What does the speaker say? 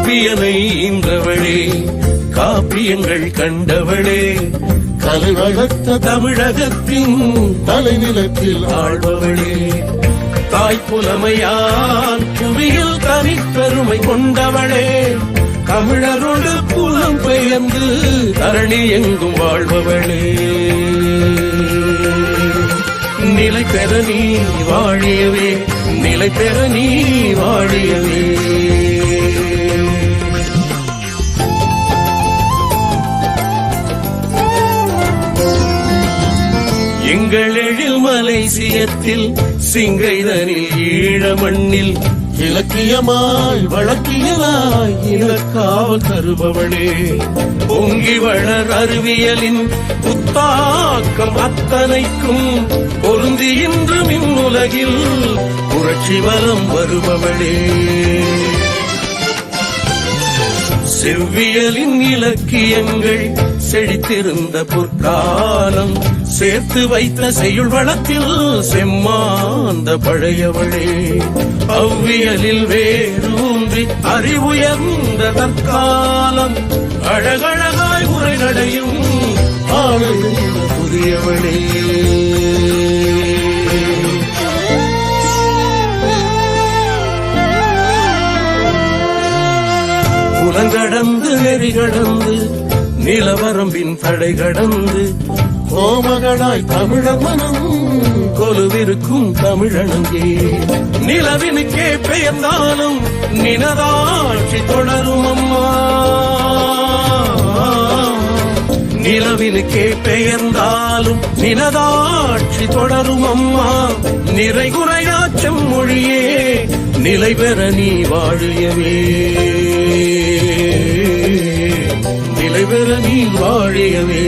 கவ்வியனை ஈன்றவளே, காப்பியங்கள் கண்டவளே, கலை வளர்த்த தமிழகத்தின் தலைநிலத்தில் ஆழ்பவளே, தாய்ப்புலமையால் புவியில் தனிப்பெருமை கொண்டவளே, தமிழரோடு புலம் பெயர்ந்து தரணி எங்கும் வாழ்பவளே, நிலை பெற நீ வாழியவே, நிலை பெற நீ வாழியவே. எங்கள் எழில் மலேசியத்தில் சிங்கைதனில் ஈழ மண்ணில் இலக்கியமாய் வழக்கியலாய் இலக்காவல் தருபவளே, பொங்கி வளர் அறிவியலின் புத்தாக்கம் அத்தனைக்கும் பொருந்தி இன்று மின்னுலகில் புரட்சி வலம் வருபவளே, செவ்வியலின் இலக்கியங்கள் செழித்திருந்த பொற்காலம் சேர்த்து வைத்த செய்யுள் வளத்தில் செம்மாந்த பழையவளே, அவ்வியலில் வேரூன்றி அறிவுயர்ந்த தற்காலம் அழகழகாய் உரைநடையும் ஆளுகின்ற புதியவளே, புலங்கடந்து நெறி கடந்து நிலவரம்பின் தடை கடந்து கோமகளாய் தமிழர் மனம் கொலுவிருக்கும் தமிழனங்கே, நிலவினுக்கே பெயர்ந்தாலும் நினதாட்சி தொடரும் அம்மா, நிலவினுக்கே பெயர்ந்தாலும் நினதாட்சி தொடரும் அம்மா, நிறைகுறையாச்சம் மொழியே நிலை பெற நீ வாழியவே, நிலை பெற நீ வாழியவே.